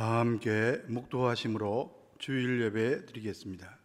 다 함께 묵도하심으로 주일 예배 드리겠습니다.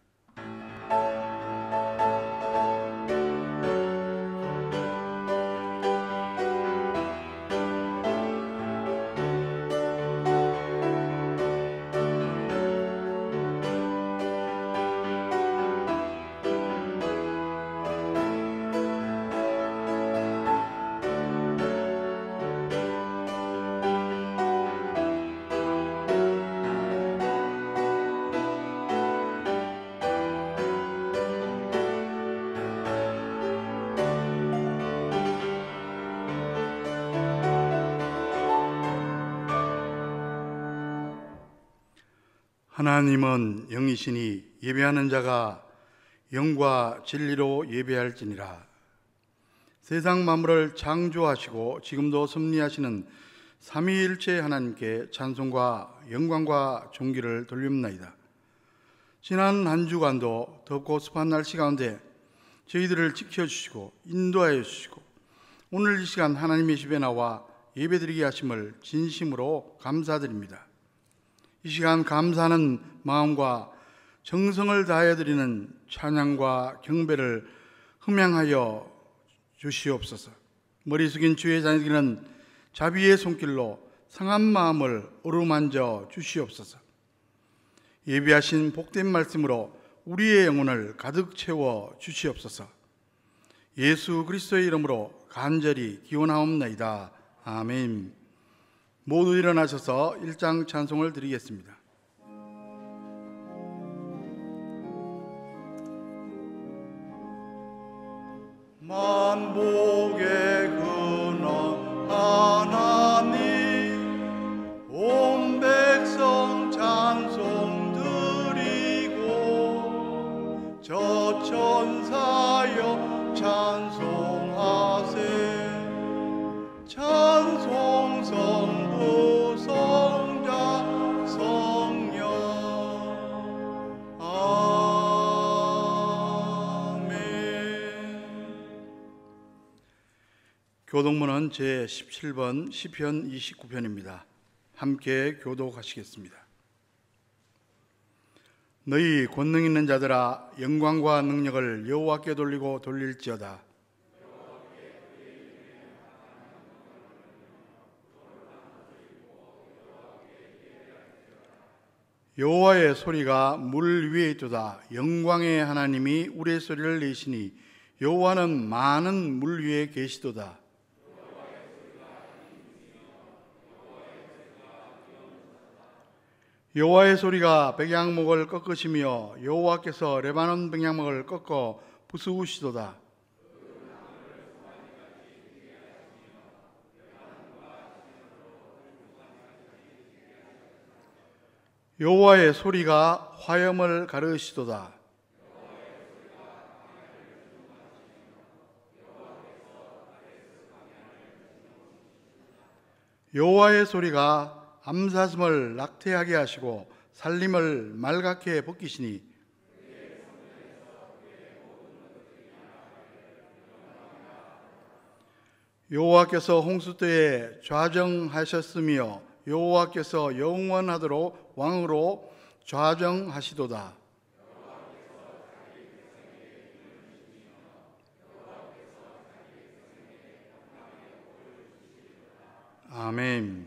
하나님은 영이시니 예배하는 자가 영과 진리로 예배할지니라. 세상 만물을 창조하시고 지금도 섭리하시는 삼위일체 하나님께 찬송과 영광과 존귀를 돌립나이다. 지난 한 주간도 덥고 습한 날씨 가운데 저희들을 지켜주시고 인도하여 주시고 오늘 이 시간 하나님의 집에 나와 예배드리게 하심을 진심으로 감사드립니다. 이 시간 감사하는 마음과 정성을 다하여 드리는 찬양과 경배를 흠양하여 주시옵소서. 머리 숙인 주의 자녀들은 자비의 손길로 상한 마음을 어루만져 주시옵소서. 예비하신 복된 말씀으로 우리의 영혼을 가득 채워 주시옵소서. 예수 그리스도의 이름으로 간절히 기원하옵나이다. 아멘. 모두 일어나셔서 1장 찬송을 드리겠습니다. 만복의 근원 하나님, 온 백성 찬송 드리고 저 천사여 찬송하세. 찬송 성부 성자 성령 아멘. 교독문은 제17번 시편 29편입니다. 함께 교독하시겠습니다. 너희 권능 있는 자들아 영광과 능력을 여호와께 돌리고 돌릴지어다. 여호와의 소리가 물 위에 있도다. 영광의 하나님이 우레소리를 내시니 여호와는 많은 물 위에 계시도다. 여호와의 소리가 백향목을 꺾으시며 여호와께서 레바논 백향목을 꺾어 부수시도다. 여호와의 소리가 화염을 가르시도다. 여호와의 소리가 암사슴을 낙태하게 하시고 살림을 말갛게 벗기시니 여호와께서 홍수 때에 좌정하셨으며 여호와께서 영원하도록 왕으로 좌정하시도다. 아멘.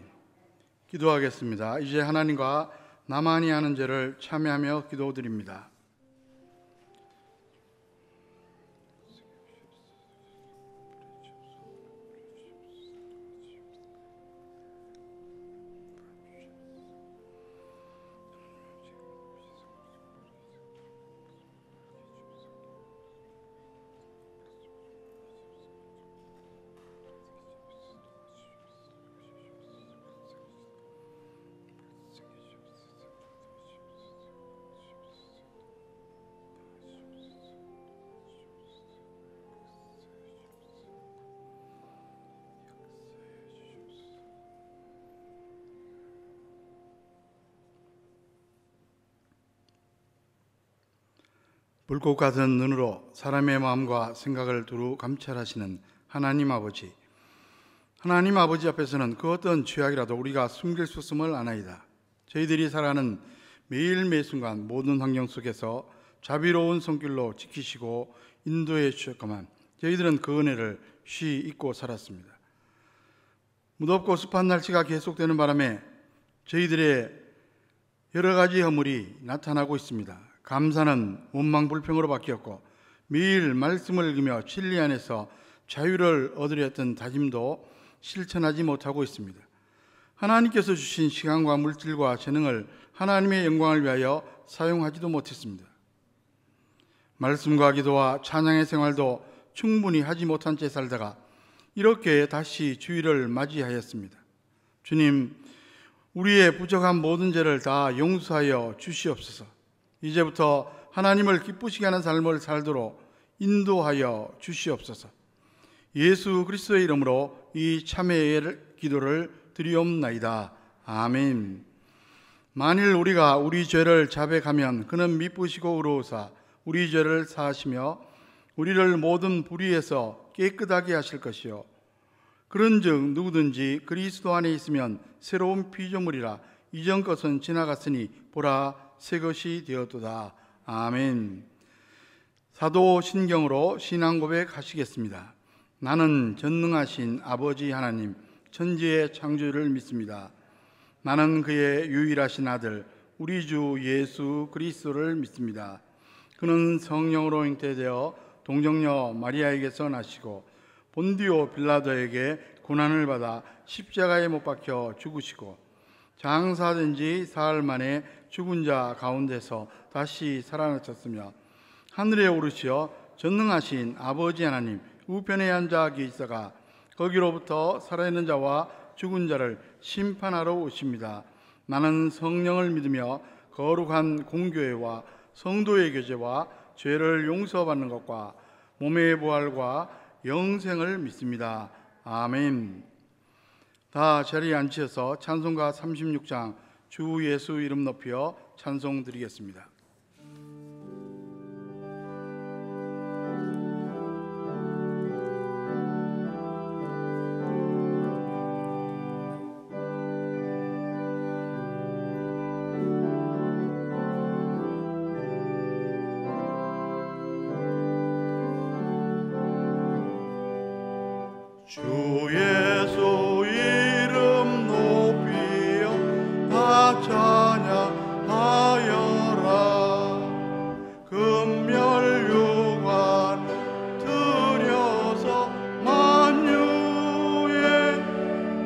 기도하겠습니다. 이제 하나님과 나만이 하는 죄를 참여하며 기도드립니다. 불꽃 같은 눈으로 사람의 마음과 생각을 두루 감찰하시는 하나님 아버지, 하나님 아버지 앞에서는 그 어떤 죄악이라도 우리가 숨길 수 없음을 아나이다. 저희들이 살아가는 매일 매 순간 모든 환경 속에서 자비로운 손길로 지키시고 인도해 주셨건만 저희들은 그 은혜를 쉬 잊고 살았습니다. 무덥고 습한 날씨가 계속되는 바람에 저희들의 여러 가지 허물이 나타나고 있습니다. 감사는 원망불평으로 바뀌었고 매일 말씀을 읽으며 진리 안에서 자유를 얻으려 했던 다짐도 실천하지 못하고 있습니다. 하나님께서 주신 시간과 물질과 재능을 하나님의 영광을 위하여 사용하지도 못했습니다. 말씀과 기도와 찬양의 생활도 충분히 하지 못한 채 살다가 이렇게 다시 주일을 맞이하였습니다. 주님, 우리의 부족한 모든 죄를 다 용서하여 주시옵소서. 이제부터 하나님을 기쁘시게 하는 삶을 살도록 인도하여 주시옵소서. 예수 그리스도의 이름으로 이 참회의 기도를 드리옵나이다. 아멘. 만일 우리가 우리 죄를 자백하면 그는 미쁘시고 의로우사 우리 죄를 사하시며 우리를 모든 불의에서 깨끗하게 하실 것이요 그런즉 누구든지 그리스도 안에 있으면 새로운 피조물이라 이전 것은 지나갔으니 보라 새 것이 되었도다. 아멘. 사도 신경으로 신앙 고백하시겠습니다. 나는 전능하신 아버지 하나님 천지의 창조주를 믿습니다. 나는 그의 유일하신 아들 우리 주 예수 그리스도를 믿습니다. 그는 성령으로 잉태되어 동정녀 마리아에게서 나시고 본디오 빌라도에게 고난을 받아 십자가에 못 박혀 죽으시고 장사된 지 사흘 만에 죽은 자 가운데서 다시 살아나셨으며 하늘에 오르시어 전능하신 아버지 하나님 우편에 앉아 계시다가 거기로부터 살아있는 자와 죽은 자를 심판하러 오십니다. 나는 성령을 믿으며 거룩한 공교회와 성도의 교제와 죄를 용서받는 것과 몸의 부활과 영생을 믿습니다. 아멘. 다 자리에 앉으셔서 찬송가 36장 주 예수 이름 높여 찬송 드리겠습니다. 주 예수 이름 높이어 다 찬양하여라. 금멸유관 들여서 만유의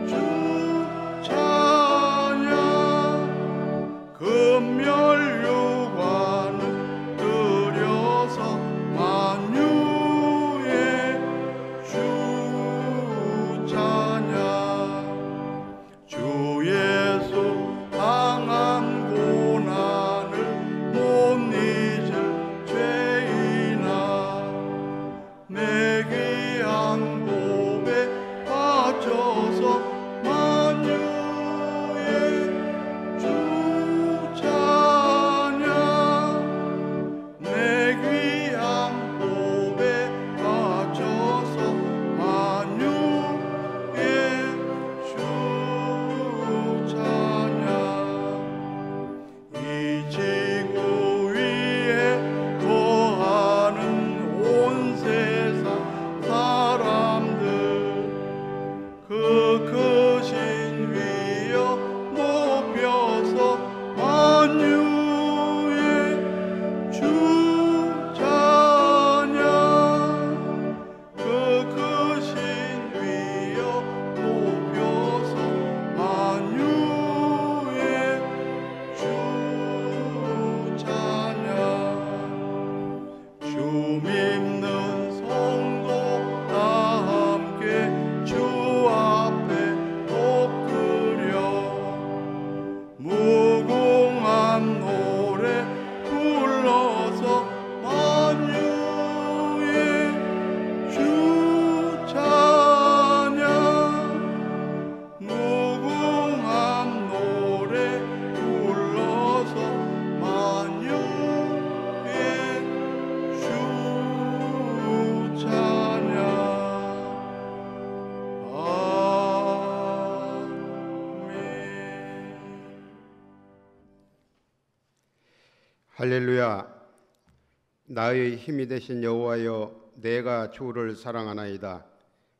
주 찬양. 금멸유관 들여서 만유의 주 할렐루야. 나의 힘이 되신 여호와여, 내가 주를 사랑하나이다.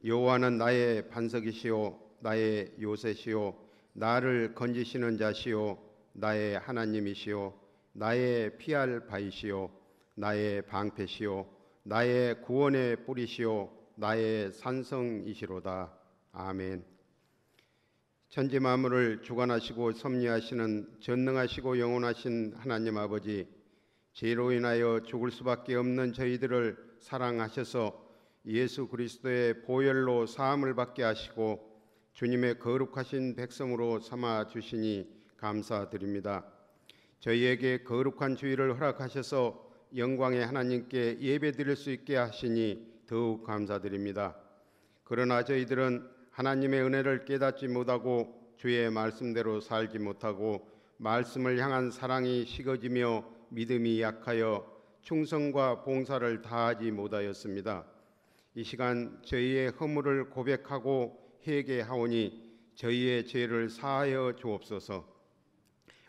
여호와는 나의 반석이시요 나의 요새시요 나를 건지시는 자시요 나의 하나님이시요 나의 피할 바이시요 나의 방패시요 나의 구원의 뿌리시요 나의 산성이시로다. 아멘. 천지 만물을 주관하시고 섭리하시는 전능하시고 영원하신 하나님 아버지, 죄로 인하여 죽을 수밖에 없는 저희들을 사랑하셔서 예수 그리스도의 보혈로 사함을 받게 하시고 주님의 거룩하신 백성으로 삼아 주시니 감사드립니다. 저희에게 거룩한 주일을 허락하셔서 영광의 하나님께 예배드릴 수 있게 하시니 더욱 감사드립니다. 그러나 저희들은 하나님의 은혜를 깨닫지 못하고 주의 말씀대로 살지 못하고 말씀을 향한 사랑이 식어지며 믿음이 약하여 충성과 봉사를 다하지 못하였습니다. 이 시간 저희의 허물을 고백하고 회개하오니 저희의 죄를 사하여 주옵소서.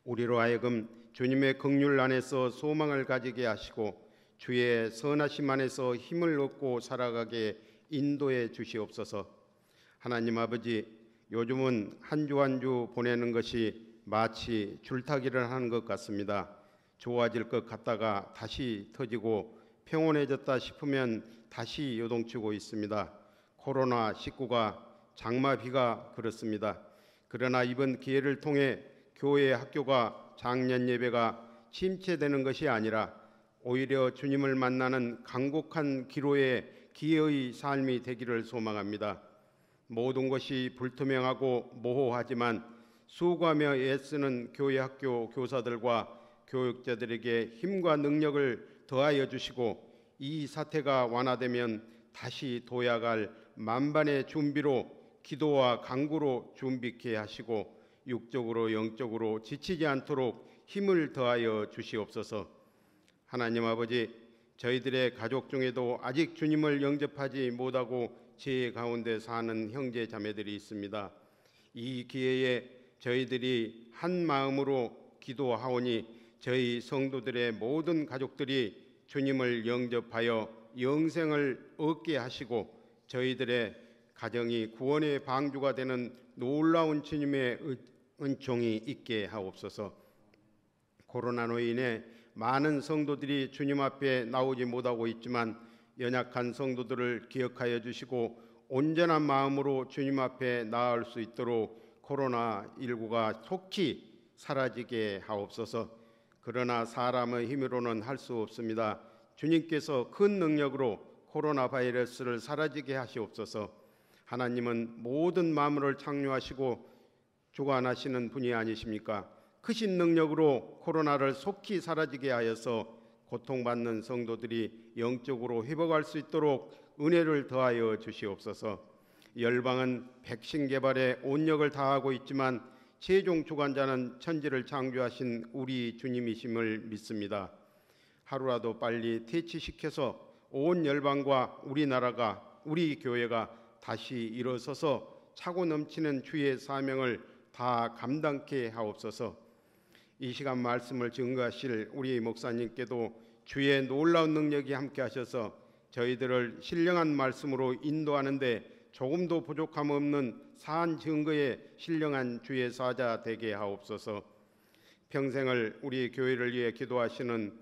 우리로 하여금 주님의 긍휼 안에서 소망을 가지게 하시고 주의 선하심 안에서 힘을 얻고 살아가게 인도해 주시옵소서. 하나님 아버지, 요즘은 한 주 한 주 보내는 것이 마치 줄타기를 하는 것 같습니다. 좋아질 것 같다가 다시 터지고 평온해졌다 싶으면 다시 요동치고 있습니다. 코로나19가 장마비가 그렇습니다. 그러나 이번 기회를 통해 교회 학교가 작년 예배가 침체되는 것이 아니라 오히려 주님을 만나는 간곡한 기로의 기회의 삶이 되기를 소망합니다. 모든 것이 불투명하고 모호하지만 수고하며 애쓰는 교회 학교 교사들과 교육자들에게 힘과 능력을 더하여 주시고 이 사태가 완화되면 다시 도약할 만반의 준비로 기도와 간구로 준비케 하시고 육적으로 영적으로 지치지 않도록 힘을 더하여 주시옵소서. 하나님 아버지, 저희들의 가족 중에도 아직 주님을 영접하지 못하고 죄 가운데 사는 형제 자매들이 있습니다. 이 기회에 저희들이 한 마음으로 기도하오니 저희 성도들의 모든 가족들이 주님을 영접하여 영생을 얻게 하시고 저희들의 가정이 구원의 방주가 되는 놀라운 주님의 은총이 있게 하옵소서. 코로나로 인해 많은 성도들이 주님 앞에 나오지 못하고 있지만 연약한 성도들을 기억하여 주시고 온전한 마음으로 주님 앞에 나아올 수 있도록 코로나19가 속히 사라지게 하옵소서. 그러나 사람의 힘으로는 할 수 없습니다. 주님께서 큰 능력으로 코로나 바이러스를 사라지게 하시옵소서. 하나님은 모든 만물을 창조하시고 주관하시는 분이 아니십니까? 크신 능력으로 코로나를 속히 사라지게 하여서 고통받는 성도들이 영적으로 회복할 수 있도록 은혜를 더하여 주시옵소서. 열방은 백신 개발에 온력을 다하고 있지만 최종 주관자는 천지를 창조하신 우리 주님이심을 믿습니다. 하루라도 빨리 퇴치시켜서 온 열방과 우리나라가, 우리 교회가 다시 일어서서 차고 넘치는 주의 사명을 다 감당케 하옵소서. 이 시간 말씀을 증거하실 우리 목사님께도 주의 놀라운 능력이 함께 하셔서 저희들을 신령한 말씀으로 인도하는데 조금도 부족함 없는 산 증거에 신령한 주의 사자 되게 하옵소서. 평생을 우리 교회를 위해 기도하시는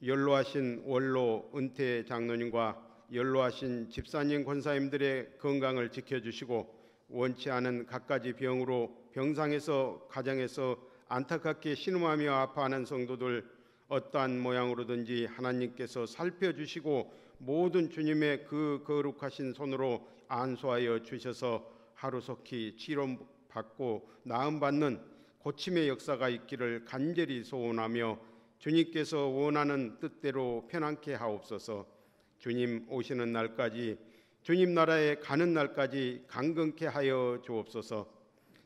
연로하신 원로 은퇴 장로님과 연로하신 집사님 권사님들의 건강을 지켜주시고 원치 않은 갖가지 병으로 병상에서 가정에서 안타깝게 신음하며 아파하는 성도들 어떠한 모양으로든지 하나님께서 살펴주시고 모든 주님의 그 거룩하신 손으로 안수하여 주셔서 하루속히 치료받고 나음받는 고침의 역사가 있기를 간절히 소원하며 주님께서 원하는 뜻대로 편안케 하옵소서. 주님 오시는 날까지, 주님 나라에 가는 날까지 강건케 하여 주옵소서.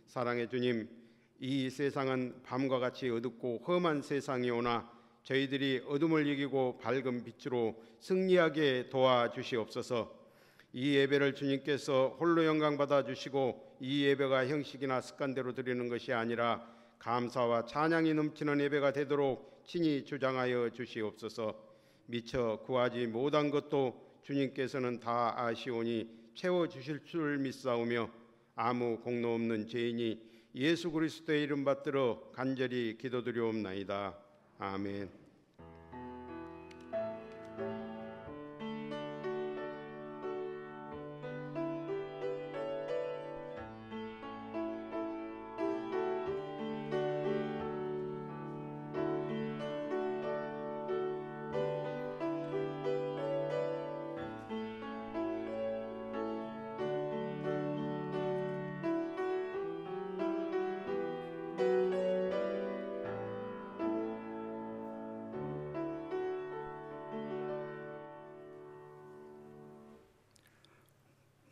사랑의 주님, 이 세상은 밤과 같이 어둡고 험한 세상이오나 저희들이 어둠을 이기고 밝은 빛으로 승리하게 도와주시옵소서. 이 예배를 주님께서 홀로 영광 받아주시고 이 예배가 형식이나 습관대로 드리는 것이 아니라 감사와 찬양이 넘치는 예배가 되도록 친히 주장하여 주시옵소서. 미처 구하지 못한 것도 주님께서는 다 아시오니 채워주실 줄 믿사오며 아무 공로 없는 죄인이 예수 그리스도의 이름 받들어 간절히 기도드리옵나이다. 아멘.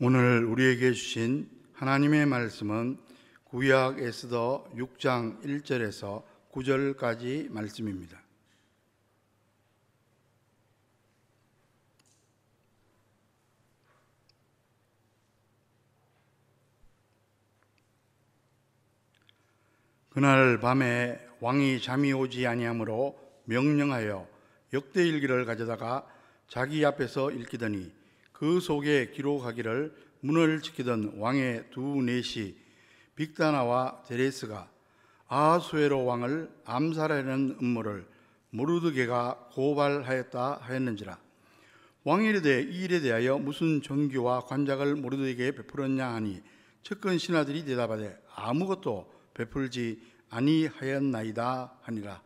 오늘 우리에게 주신 하나님의 말씀은 구약 에스더 6장 1절에서 9절까지 말씀입니다. 그날 밤에 왕이 잠이 오지 아니하므로 명령하여 역대일기를 가져다가 자기 앞에서 읽히더니 그 속에 기록하기를 문을 지키던 왕의 두 내시 빅다나와 데레스가 아하수에로 왕을 암살하려는 음모를 모르드게가 고발하였다 하였는지라. 왕이 이르되 이 일에 대하여 무슨 존귀와 관작을 모르드게에게 베풀었냐 하니 측근 신하들이 대답하되 아무것도 베풀지 아니하였나이다 하니라.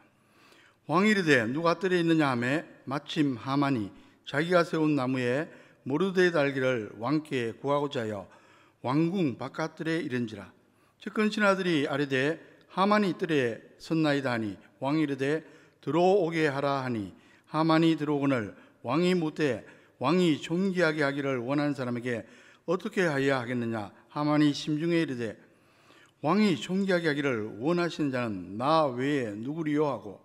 왕이 이르되 누가 뜰에 있느냐 하매 마침 하만이 자기가 세운 나무에 모르드게의 달기를 왕께 구하고자 하여 왕궁 바깥들에 이른지라. 측근 신하들이 아뢰되 하만이 뜰에 섰나이다 하니 왕이 이르되 들어오게 하라 하니 하만이 들어오거늘 왕이 묻되 왕이 존귀하게 하기를 원하는 사람에게 어떻게 하여야 하겠느냐. 하만이 심중에 이르되 왕이 존귀하게 하기를 원하시는 자는 나 외에 누구리요 하고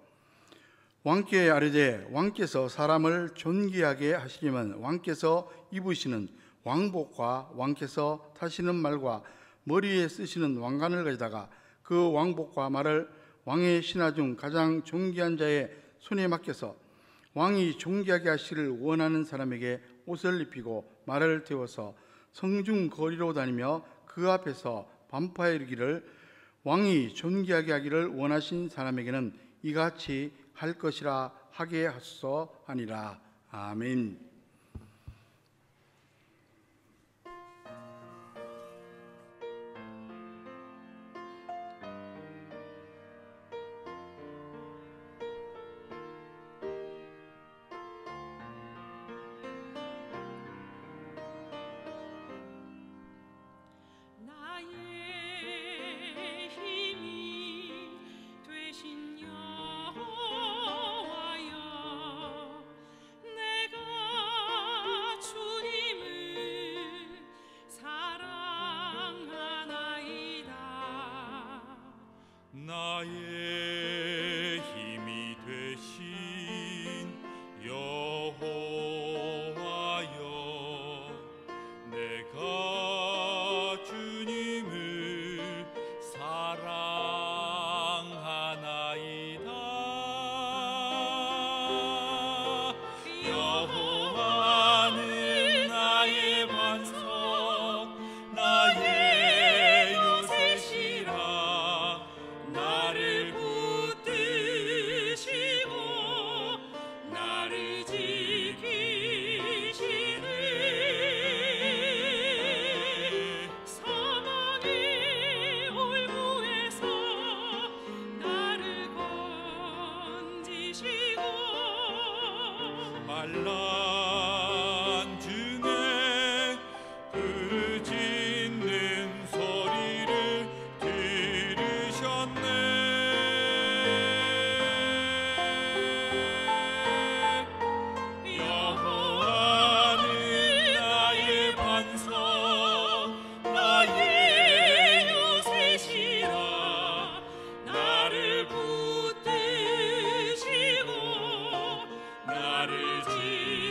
왕께 아뢰되 왕께서 사람을 존귀하게 하시려면 왕께서 입으시는 왕복과 왕께서 타시는 말과 머리에 쓰시는 왕관을 가져다가 그 왕복과 말을 왕의 신하 중 가장 존귀한 자의 손에 맡겨서 왕이 존귀하게 하시기를 원하는 사람에게 옷을 입히고 말을 태워서 성중 거리로 다니며 그 앞에서 반포하여 이르기를 왕이 존귀하게 하기를 원하신 사람에게는 이같이 할 것이라 하게 하소서 하니라. 아멘. 나의 힘이 되신 여호와여, 내가 주님을 사랑하나이다. 여호와는 나의 반석, 나의 요새시라. 나를 붙드시고 나를 지키시네. 사망의 올무에서 나를 건지시고 만난 중에 그 짖는 소리를 들으셨네. 여호와는 나의 반석, 나의 요새시라. 나를 붙드시고 나를 지키시네.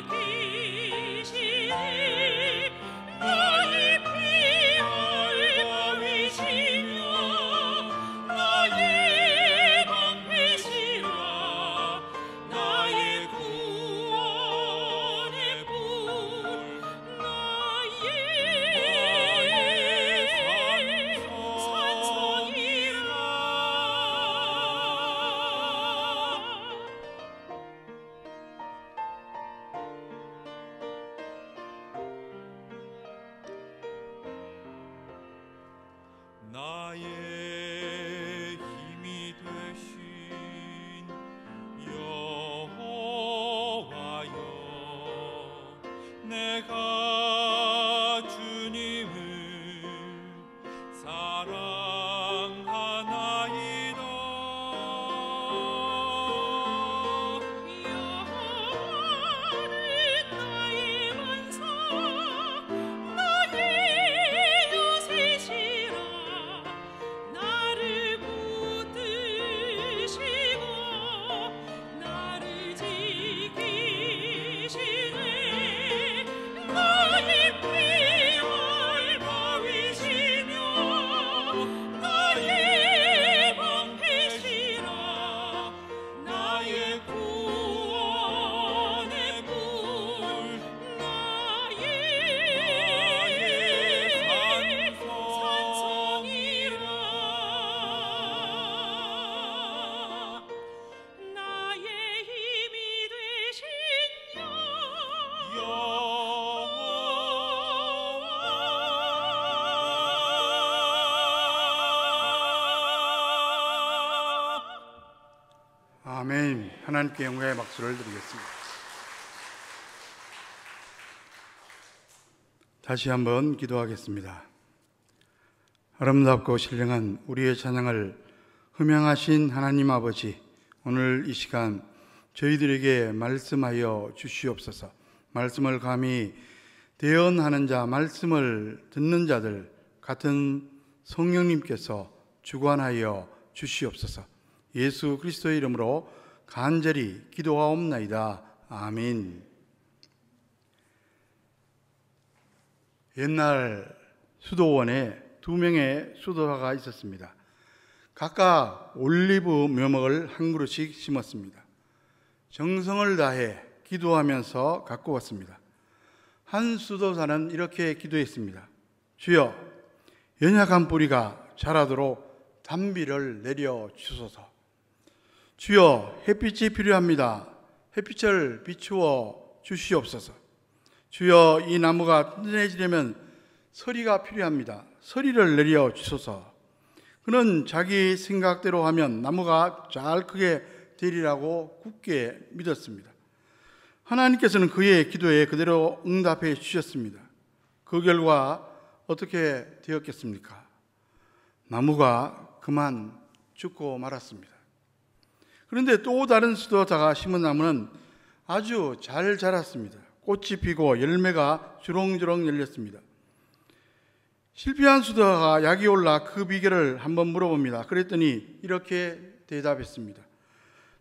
아멘. 하나님께 영광의 박수를 드리겠습니다. 다시 한번 기도하겠습니다. 아름답고 신령한 우리의 찬양을 흠양하신 하나님 아버지, 오늘 이 시간 저희들에게 말씀하여 주시옵소서. 말씀을 감히 대언하는 자, 말씀을 듣는 자들 같은 성령님께서 주관하여 주시옵소서. 예수 그리스도의 이름으로 간절히 기도하옵나이다. 아멘. 옛날 수도원에 2명의 수도사가 있었습니다. 각각 올리브 묘목을 한 그루씩 심었습니다. 정성을 다해 기도하면서 가꾸었습니다. 한 수도사는 이렇게 기도했습니다. 주여, 연약한 뿌리가 자라도록 단비를 내려 주소서. 주여, 햇빛이 필요합니다. 햇빛을 비추어 주시옵소서. 주여, 이 나무가 튼튼해지려면 서리가 필요합니다. 서리를 내려 주소서. 그는 자기 생각대로 하면 나무가 잘 크게 되리라고 굳게 믿었습니다. 하나님께서는 그의 기도에 그대로 응답해 주셨습니다. 그 결과 어떻게 되었겠습니까? 나무가 그만 죽고 말았습니다. 그런데 또 다른 수도사가 심은 나무는 아주 잘 자랐습니다. 꽃이 피고 열매가 주렁주렁 열렸습니다. 실패한 수도사가 약이 올라 그 비결을 한번 물어봅니다. 그랬더니 이렇게 대답했습니다.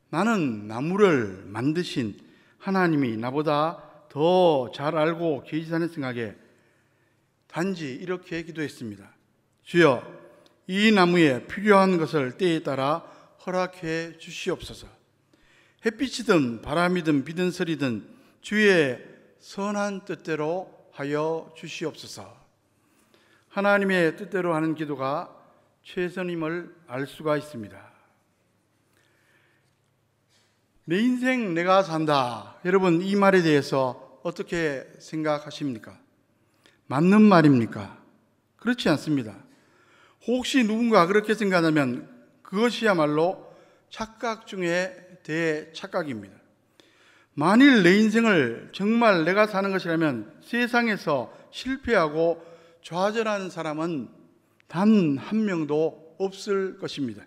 나는 나무를 만드신 하나님이 나보다 더 잘 알고 계시다는 생각에 단지 이렇게 기도했습니다. 주여, 이 나무에 필요한 것을 때에 따라 허락해 주시옵소서. 햇빛이든 바람이든 비든 서리든 주의 선한 뜻대로 하여 주시옵소서. 하나님의 뜻대로 하는 기도가 최선임을 알 수가 있습니다. 내 인생 내가 산다. 여러분, 이 말에 대해서 어떻게 생각하십니까? 맞는 말입니까? 그렇지 않습니다. 혹시 누군가 그렇게 생각하면 그것이야말로 착각 중에 대착각입니다. 만일 내 인생을 정말 내가 사는 것이라면 세상에서 실패하고 좌절하는 사람은 단 한 명도 없을 것입니다.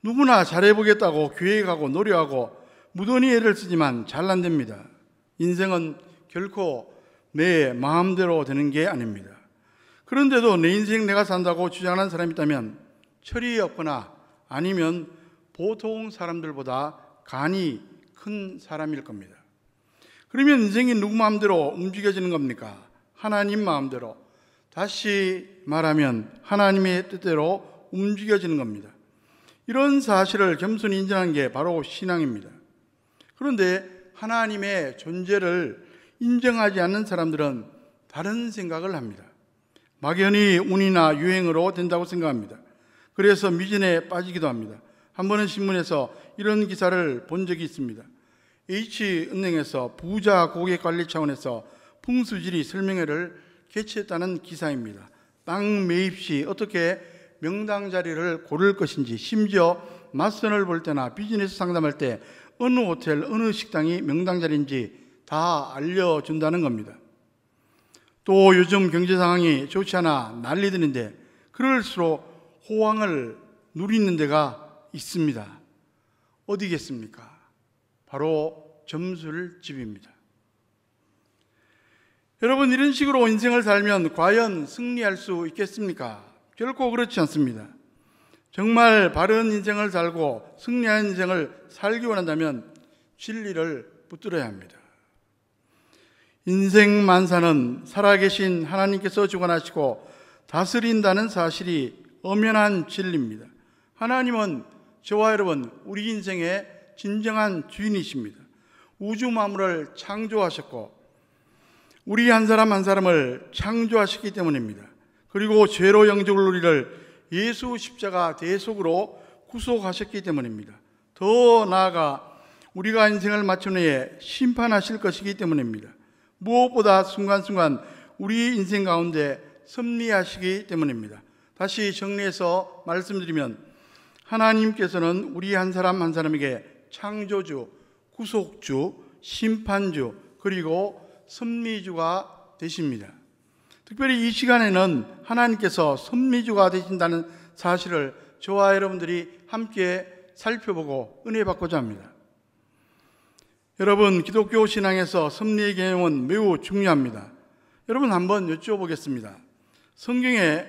누구나 잘해보겠다고 계획하고 노력하고 무던히 애를 쓰지만 잘 안 됩니다. 인생은 결코 내 마음대로 되는 게 아닙니다. 그런데도 내 인생 내가 산다고 주장하는 사람이 있다면 철이 없거나 아니면 보통 사람들보다 간이 큰 사람일 겁니다. 그러면 인생이 누구 마음대로 움직여지는 겁니까? 하나님 마음대로. 다시 말하면 하나님의 뜻대로 움직여지는 겁니다. 이런 사실을 겸손히 인정하는 게 바로 신앙입니다. 그런데 하나님의 존재를 인정하지 않는 사람들은 다른 생각을 합니다. 막연히 운이나 유행으로 된다고 생각합니다. 그래서 미진에 빠지기도 합니다. 한 번은 신문에서 이런 기사를 본 적이 있습니다. H은행에서 부자 고객 관리 차원에서 풍수지리 설명회를 개최했다는 기사입니다. 땅 매입 시 어떻게 명당 자리를 고를 것인지, 심지어 맞선을 볼 때나 비즈니스 상담할 때 어느 호텔, 어느 식당이 명당 자리인지 다 알려준다는 겁니다. 또 요즘 경제 상황이 좋지 않아 난리드는데 그럴수록 호황을 누리는 데가 있습니다. 어디겠습니까? 바로 점술집입니다. 여러분, 이런 식으로 인생을 살면 과연 승리할 수 있겠습니까? 결코 그렇지 않습니다. 정말 바른 인생을 살고 승리한 인생을 살기 원한다면 진리를 붙들어야 합니다. 인생 만사는 살아계신 하나님께서 주관하시고 다스린다는 사실이 엄연한 진리입니다. 하나님은 저와 여러분, 우리 인생의 진정한 주인이십니다. 우주 만물을 창조하셨고 우리 한 사람 한 사람을 창조하셨기 때문입니다. 그리고 죄로 영적을 우리를 예수 십자가 대속으로 구속하셨기 때문입니다. 더 나아가 우리가 인생을 마친 후에 심판하실 것이기 때문입니다. 무엇보다 순간순간 우리 인생 가운데 섭리하시기 때문입니다. 다시 정리해서 말씀드리면 하나님께서는 우리 한 사람 한 사람에게 창조주, 구속주, 심판주, 그리고 섭리주가 되십니다. 특별히 이 시간에는 하나님께서 섭리주가 되신다는 사실을 저와 여러분들이 함께 살펴보고 은혜 받고자 합니다. 여러분, 기독교 신앙에서 섭리의 개념은 매우 중요합니다. 여러분, 한번 여쭤보겠습니다. 성경에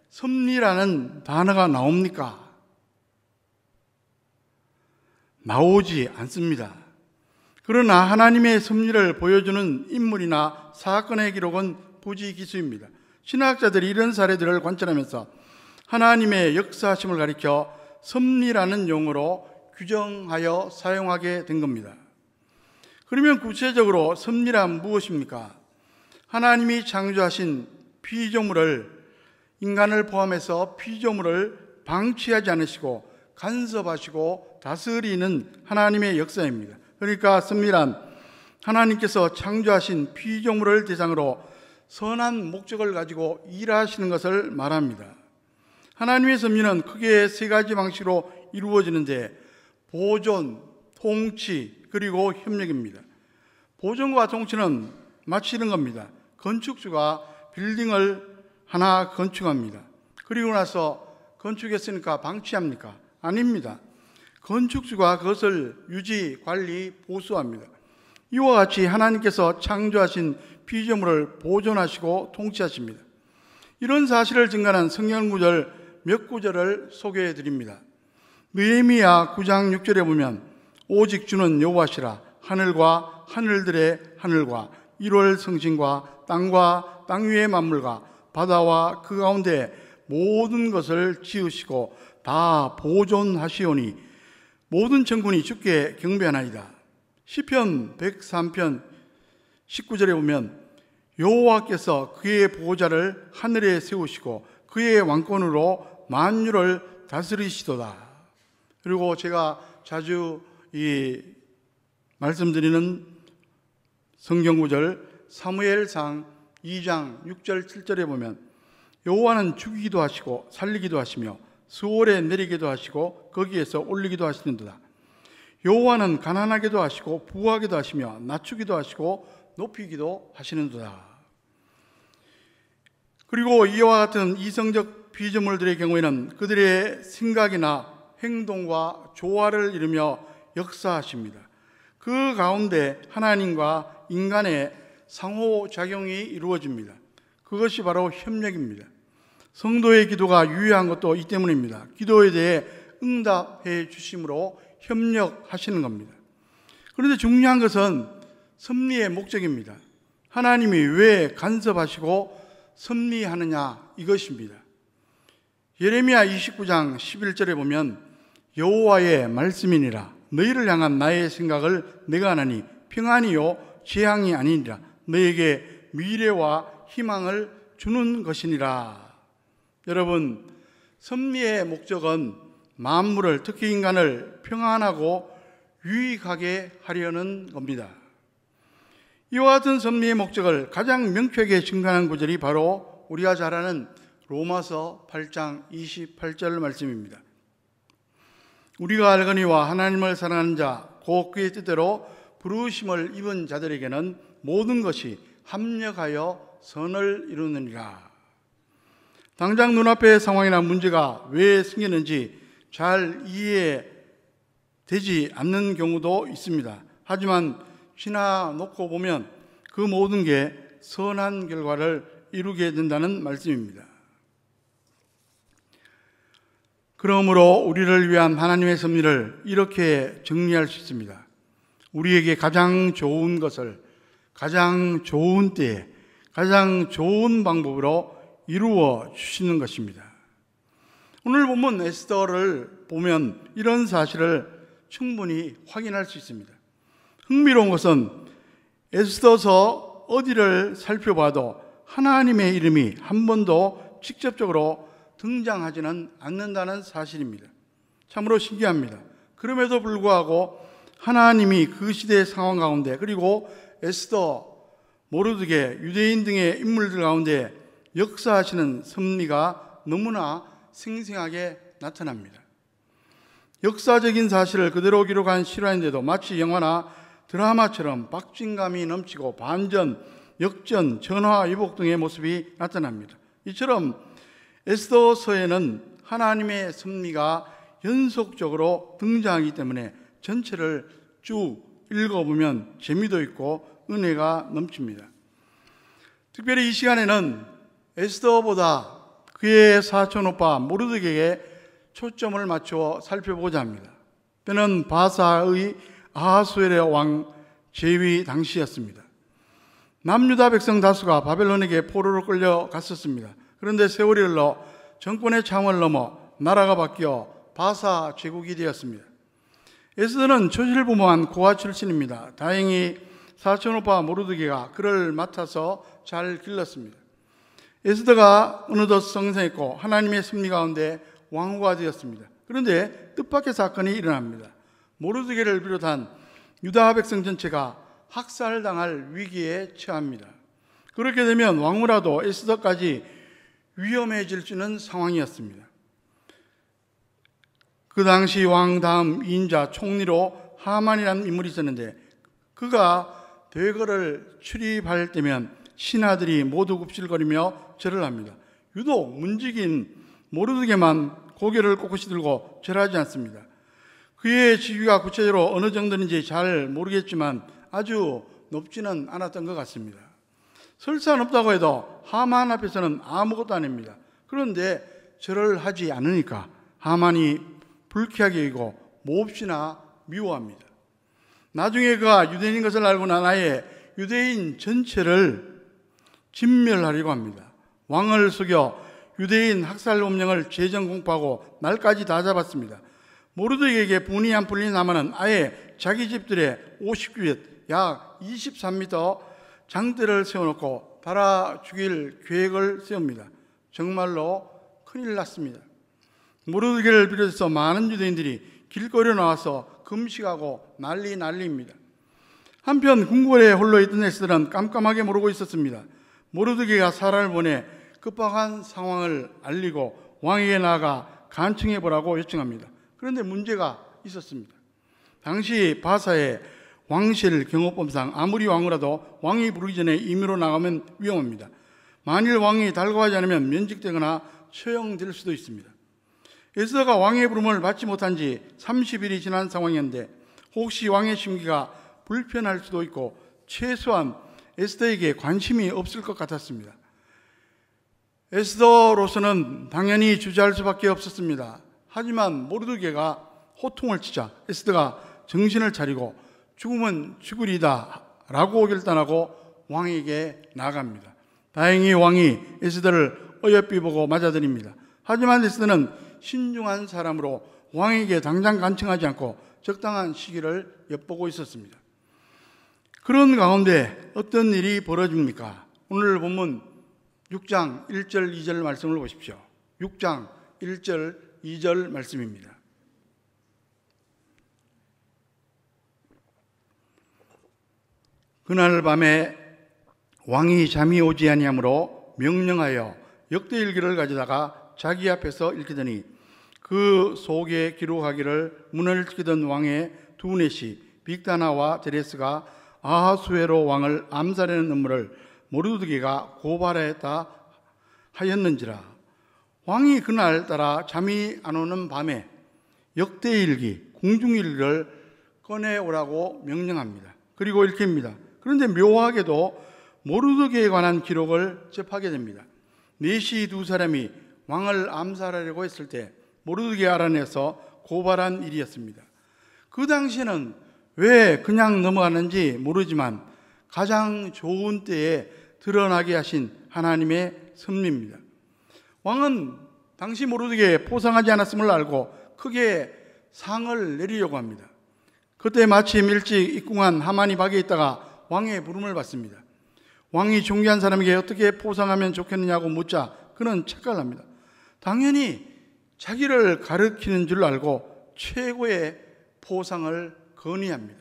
섭리라는 단어가 나옵니까? 나오지 않습니다. 그러나 하나님의 섭리를 보여주는 인물이나 사건의 기록은 부지기수입니다. 신학자들이 이런 사례들을 관찰하면서 하나님의 역사심을 가리켜 섭리라는 용어로 규정하여 사용하게 된 겁니다. 그러면 구체적으로 섭리란 무엇입니까? 하나님이 창조하신 피조물을, 인간을 포함해서 피조물을 방치하지 않으시고 간섭하시고 다스리는 하나님의 역사입니다. 그러니까 섭리란 하나님께서 창조하신 피조물을 대상으로 선한 목적을 가지고 일하시는 것을 말합니다. 하나님의 섭리는 크게 세 가지 방식으로 이루어지는데 보존, 통치, 그리고 협력입니다. 보존과 통치는 마치 이런 겁니다. 건축주가 빌딩을 하나 건축합니다. 그리고 나서 건축했으니까 방치합니까? 아닙니다. 건축주가 그것을 유지, 관리, 보수합니다. 이와 같이 하나님께서 창조하신 피조물을 보존하시고 통치하십니다. 이런 사실을 증가한 성경 구절 몇 구절을 소개해 드립니다. 느헤미야 9장 6절에 보면 오직 주는 여호와시라 하늘과 하늘들의 하늘과 1월 성신과 땅 위의 만물과 바다와 그 가운데 모든 것을 지으시고 다 보존하시오니 모든 천군이 주께 경배하나이다. 시편 103편 19절에 보면 여호와께서 그의 보호자를 하늘에 세우시고 그의 왕권으로 만유를 다스리시도다. 그리고 제가 자주 말씀드리는 성경구절 사무엘상 2장 6절 7절에 보면 여호와는 죽이기도 하시고 살리기도 하시며 수월에 내리기도 하시고 거기에서 올리기도 하시는도다. 여호와는 가난하게도 하시고 부하게도 하시며 낮추기도 하시고 높이기도 하시는도다. 그리고 이와 같은 이성적 피조물들의 경우에는 그들의 생각이나 행동과 조화를 이루며 역사하십니다. 그 가운데 하나님과 인간의 상호작용이 이루어집니다. 그것이 바로 협력입니다. 성도의 기도가 유효한 것도 이 때문입니다. 기도에 대해 응답해 주심으로 협력하시는 겁니다. 그런데 중요한 것은 섭리의 목적입니다. 하나님이 왜 간섭하시고 섭리하느냐 이것입니다. 예레미야 29장 11절에 보면 여호와의 말씀이니라 너희를 향한 나의 생각을 내가 아나니 평안이요 재앙이 아니니라 너에게 미래와 희망을 주는 것이니라. 여러분, 섭리의 목적은 만물을, 특히 인간을 평안하고 유익하게 하려는 겁니다. 이와 같은 섭리의 목적을 가장 명쾌하게 증가하는 구절이 바로 우리가 잘 아는 로마서 8장 28절 말씀입니다. 우리가 알거니와 하나님을 사랑하는 자, 곧 그의 뜻대로 부르심을 입은 자들에게는 모든 것이 합력하여 선을 이루느니라. 당장 눈앞의 상황이나 문제가 왜 생기는지 잘 이해되지 않는 경우도 있습니다. 하지만 지나놓고 보면 그 모든 게 선한 결과를 이루게 된다는 말씀입니다. 그러므로 우리를 위한 하나님의 섭리를 이렇게 정리할 수 있습니다. 우리에게 가장 좋은 것을 가장 좋은 때에 가장 좋은 방법으로 이루어 주시는 것입니다. 오늘 본문 에스더를 보면 이런 사실을 충분히 확인할 수 있습니다. 흥미로운 것은 에스더서 어디를 살펴봐도 하나님의 이름이 한 번도 직접적으로 등장하지는 않는다는 사실입니다. 참으로 신기합니다. 그럼에도 불구하고 하나님이 그 시대의 상황 가운데 그리고 에스더, 모르드게, 유대인 등의 인물들 가운데 역사하시는 섭리가 너무나 생생하게 나타납니다. 역사적인 사실을 그대로 기록한 실화인데도 마치 영화나 드라마처럼 박진감이 넘치고 반전, 역전, 전화위복 등의 모습이 나타납니다. 이처럼 에스더서에는 하나님의 섭리가 연속적으로 등장하기 때문에 전체를 쭉 읽어보면 재미도 있고 은혜가 넘칩니다. 특별히 이 시간에는 에스더보다 그의 사촌오빠 모르드게에게 초점을 맞추어 살펴보고자 합니다. 때는 바사의 아하수에르 왕 제위 당시였습니다. 남유다 백성 다수가 바벨론에게 포로로 끌려갔었습니다. 그런데 세월이 흘러 정권의 창을 넘어 나라가 바뀌어 바사 제국이 되었습니다. 에스더는 초실부모한 고아 출신입니다. 다행히 사촌오빠 모르드게가 그를 맡아서 잘 길렀습니다. 에스더가 어느덧 성장했고 하나님의 섭리 가운데 왕후가 되었습니다. 그런데 뜻밖의 사건이 일어납니다. 모르드게를 비롯한 유다 백성 전체가 학살당할 위기에 처합니다. 그렇게 되면 왕후라도 에스더까지 위험해질 수 있는 상황이었습니다. 그 당시 왕 다음 2인자 총리로 하만이라는 인물이 있었는데 그가 대궐을 출입할 때면 신하들이 모두 굽실거리며 절을 합니다. 유독 문지긴 모르드게만 고개를 꼿꼿이 들고 절하지 않습니다. 그의 지위가 구체적으로 어느 정도인지 잘 모르겠지만 아주 높지는 않았던 것 같습니다. 설사 높다고 해도 하만 앞에서는 아무것도 아닙니다. 그런데 절을 하지 않으니까 하만이 불쾌하게 여기고 몹시나 미워합니다. 나중에 그가 유대인인 것을 알고 난 아예 유대인 전체를 진멸하려고 합니다. 왕을 속여 유대인 학살 법령을 재정 공포하고 날까지 다 잡았습니다. 모르드게에게 분이 안 풀린 하만은 아예 자기 집들의 50규빗 약 23m 장대를 세워놓고 달아 죽일 계획을 세웁니다. 정말로 큰일 났습니다. 모르드게를 비롯해서 많은 유대인들이 길거리에 나와서 금식하고 난리입니다. 한편 궁궐에 홀로 있던 에스더는 깜깜하게 모르고 있었습니다. 모르드게가 사람을 보내 급박한 상황을 알리고 왕에게 나아가 간청해 보라고 요청합니다. 그런데 문제가 있었습니다. 당시 바사의 왕실 경호법상 아무리 왕후라도 왕이 부르기 전에 임의로 나가면 위험합니다. 만일 왕이 달고하지 않으면 면직되거나 처형될 수도 있습니다. 에스더가 왕의 부름을 받지 못한 지 30일이 지난 상황이었는데 혹시 왕의 심기가 불편할 수도 있고 최소한 에스더에게 관심이 없을 것 같았습니다. 에스더로서는 당연히 주저할 수밖에 없었습니다. 하지만 모르드게가 호통을 치자 에스더가 정신을 차리고 죽으면 죽으리다 라고 결단하고 왕에게 나아갑니다. 다행히 왕이 에스더를 어여삐 보고 맞아들입니다. 하지만 에스더는 신중한 사람으로 왕에게 당장 간청하지 않고 적당한 시기를 엿보고 있었습니다. 그런 가운데 어떤 일이 벌어집니까? 오늘 본문 6장 1절 2절 말씀을 보십시오. 6장 1절 2절 말씀입니다. 그날 밤에 왕이 잠이 오지 아니하므로 명령하여 역대일기를 가져다가 자기 앞에서 읽히더니 그 속에 기록하기를 문을 지키던 왕의 두 내시 빅다나와 데레스가 아하수에로 왕을 암살하는 음모를 모르드게가 고발했다 하였는지라. 왕이 그날따라 잠이 안 오는 밤에 역대일기, 궁중일기를 꺼내오라고 명령합니다. 그리고 읽힙니다. 그런데 묘하게도 모르드게에 관한 기록을 접하게 됩니다. 내시 두 사람이 왕을 암살하려고 했을 때 모르드게 알아내서 고발한 일이었습니다. 그 당시에는 왜 그냥 넘어가는지 모르지만 가장 좋은 때에 드러나게 하신 하나님의 섭리입니다. 왕은 당시 모르드게에 포상하지 않았음을 알고 크게 상을 내리려고 합니다. 그때 마침 일찍 입궁한 하만이 밖에 있다가 왕의 부름을 받습니다. 왕이 존귀한 사람에게 어떻게 포상하면 좋겠느냐고 묻자 그는 착각을 합니다. 당연히 자기를 가르치는 줄 알고 최고의 포상을 건의합니다.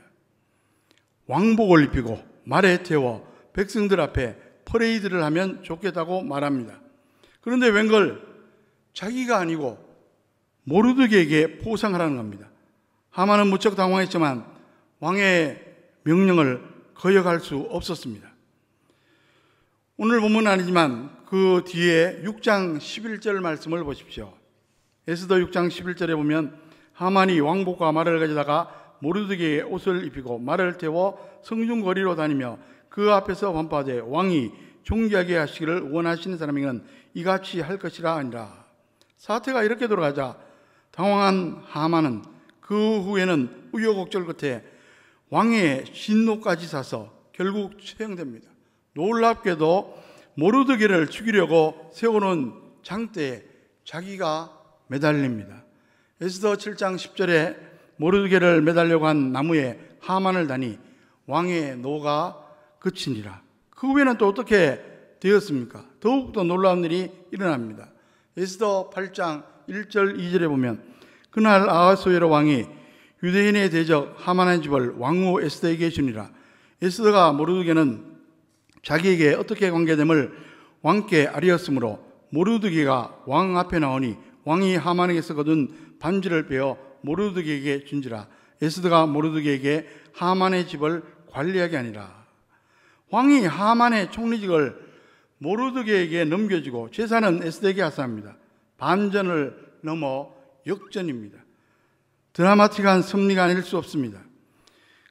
왕복을 입히고 말에 태워 백성들 앞에 퍼레이드를 하면 좋겠다고 말합니다. 그런데 웬걸 자기가 아니고 모르드게에게 포상하라는 겁니다. 하만은 무척 당황했지만 왕의 명령을 거역할 수 없었습니다. 오늘 본문은 아니지만 그 뒤에 6장 11절 말씀을 보십시오. 에스더 6장 11절에 보면 하만이 왕복과 말을 가져다가 모르드게의 옷을 입히고 말을 태워 성중 거리로 다니며 그 앞에서 반포하되 왕이 존귀하게 하시기를 원하시는 사람에게는 이같이 할 것이라 하니라. 사태가 이렇게 돌아가자 당황한 하만은 그 후에는 우여곡절 끝에 왕의 진노까지 사서 결국 처형됩니다. 놀랍게도 모르드게를 죽이려고 세워놓은 장대에 자기가 매달립니다. 에스더 7장 10절에 모르드게를 매달려고 한 나무에 하만을 다니 왕의 노가 그치니라. 그 후에는 또 어떻게 되었습니까? 더욱더 놀라운 일이 일어납니다. 에스더 8장 1절 2절에 보면 그날 아하수에로 왕이 유대인의 대적 하만의 집을 왕후 에스더에게 주니라. 에스더가 모르드게는 자기에게 어떻게 관계됨을 왕께 아뢰었으므로 모르드게가 왕 앞에 나오니 왕이 하만에게서 거둔 반지를 빼어 모르드게에게 준지라. 에스더가 모르드게에게 하만의 집을 관리하게 하니라. 왕이 하만의 총리직을 모르드게에게 넘겨주고 제사는 에스더에게 하사합니다. 반전을 넘어 역전입니다. 드라마틱한 섭리가 아닐 수 없습니다.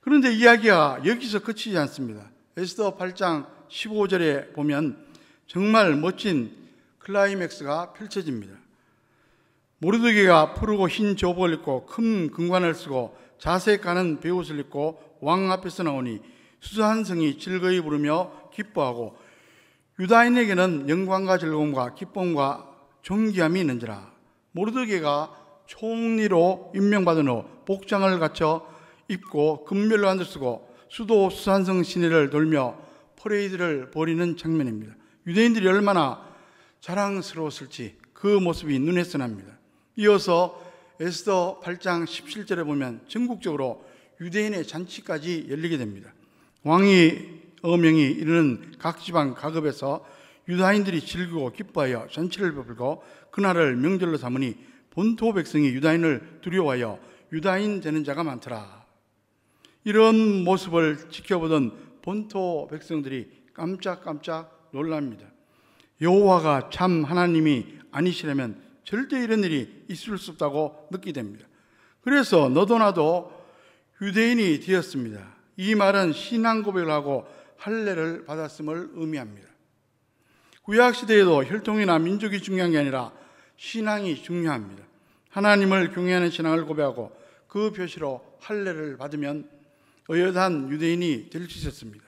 그런데 이야기가 여기서 그치지 않습니다. 에스더 8장 15절에 보면 정말 멋진 클라이맥스가 펼쳐집니다. 모르드게가 푸르고 흰 조복을 입고 큰 금관을 쓰고 자색 가는 베옷을 입고 왕 앞에서 나오니 수사한 성이 즐거이 부르며 기뻐하고 유다인에게는 영광과 즐거움과 기쁨과 존귀함이 있는지라. 모르드게가 총리로 임명받은 후 복장을 갖춰 입고 금멸로 한을 쓰고 수도 수산성 시내를 돌며 퍼레이드를 벌이는 장면입니다. 유대인들이 얼마나 자랑스러웠을지 그 모습이 눈에 선합니다. 이어서 에스더 8장 17절에 보면 전국적으로 유대인의 잔치까지 열리게 됩니다. 왕의 어명이 이르는 각 지방 각읍에서 유다인들이 즐기고 기뻐하여 잔치를 베풀고 그날을 명절로 삼으니 본토 백성이 유다인을 두려워하여 유다인 되는 자가 많더라. 이런 모습을 지켜보던 본토 백성들이 깜짝깜짝 놀랍니다. 여호와가 참 하나님이 아니시라면 절대 이런 일이 있을 수 없다고 느끼게 됩니다. 그래서 너도 나도 유대인이 되었습니다. 이 말은 신앙 고백을 하고 할례를 받았음을 의미합니다. 구약시대에도 혈통이나 민족이 중요한 게 아니라 신앙이 중요합니다. 하나님을 경외하는 신앙을 고백하고 그 표시로 할례를 받으면 어엿한 유대인이 될 수 있었습니다.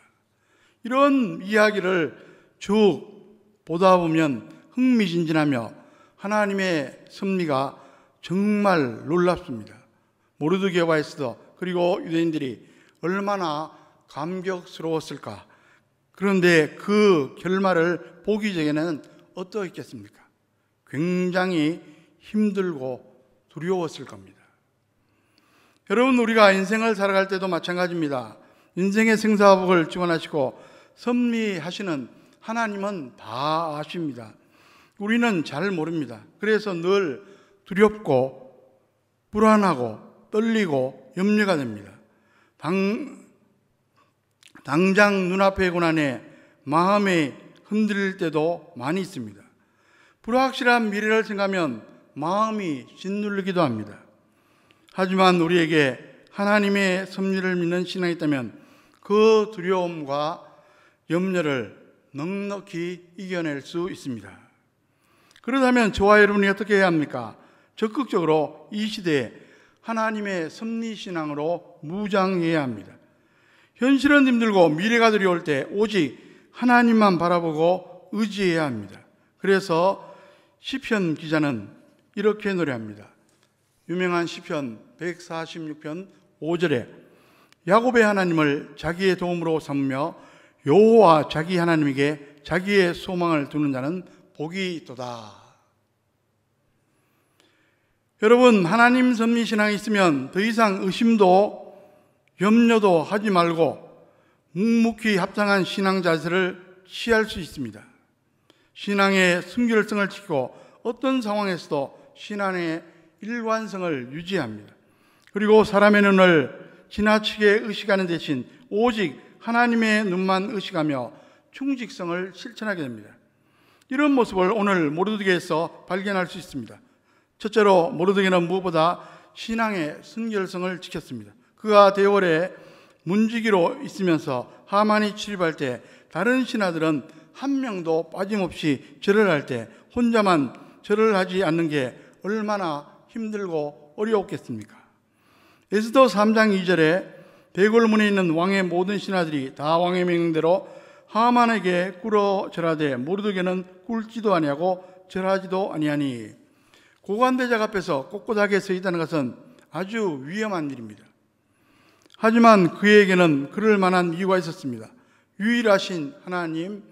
이런 이야기를 쭉 보다 보면 흥미진진하며 하나님의 섭리가 정말 놀랍습니다. 모르드게와 에스더 그리고 유대인들이 얼마나 감격스러웠을까. 그런데 그 결말을 보기 전에는 어떠했겠습니까? 굉장히 힘들고 두려웠을 겁니다. 여러분, 우리가 인생을 살아갈 때도 마찬가지입니다. 인생의 생사복을 주관하시고 섭리하시는 하나님은 다 아십니다. 우리는 잘 모릅니다. 그래서 늘 두렵고 불안하고 떨리고 염려가 됩니다. 당장 눈앞의 고난에 마음이 흔들릴 때도 많이 있습니다. 불확실한 미래를 생각하면 마음이 짓눌리기도 합니다. 하지만 우리에게 하나님의 섭리를 믿는 신앙이 있다면 그 두려움과 염려를 넉넉히 이겨낼 수 있습니다. 그렇다면 저와 여러분이 어떻게 해야 합니까? 적극적으로 이 시대에 하나님의 섭리신앙으로 무장해야 합니다. 현실은 힘들고 미래가 두려울 때 오직 하나님만 바라보고 의지해야 합니다. 그래서 시편 기자는 이렇게 노래합니다. 유명한 시편 146편 5절에 야곱의 하나님을 자기의 도움으로 삼으며 여호와 자기 하나님에게 자기의 소망을 두는 자는 복이 있도다. 여러분, 하나님 섭리 신앙이 있으면 더 이상 의심도 염려도 하지 말고 묵묵히 합당한 신앙 자세를 취할 수 있습니다. 신앙의 순결성을 지키고 어떤 상황에서도 신앙의 일관성을 유지합니다. 그리고 사람의 눈을 지나치게 의식하는 대신 오직 하나님의 눈만 의식하며 충직성을 실천하게 됩니다. 이런 모습을 오늘 모르드게에서 발견할 수 있습니다. 첫째로 모르드게는 무엇보다 신앙의 순결성을 지켰습니다. 그가 대궐에 문지기로 있으면서 하만이 출입할 때 다른 신하들은 한 명도 빠짐없이 절을 할 때 혼자만 절을 하지 않는 게 얼마나 힘들고 어려웠겠습니까? 에스더 3장 2절에 대궐문에 있는 왕의 모든 신하들이 다 왕의 명령대로 하만에게 꿇어 절하되 모르드게는 꿇지도 아니하고 절하지도 아니하니, 고관대작 앞에서 꼿꼿하게 서 있다는 것은 아주 위험한 일입니다. 하지만 그에게는 그럴 만한 이유가 있었습니다. 유일하신 하나님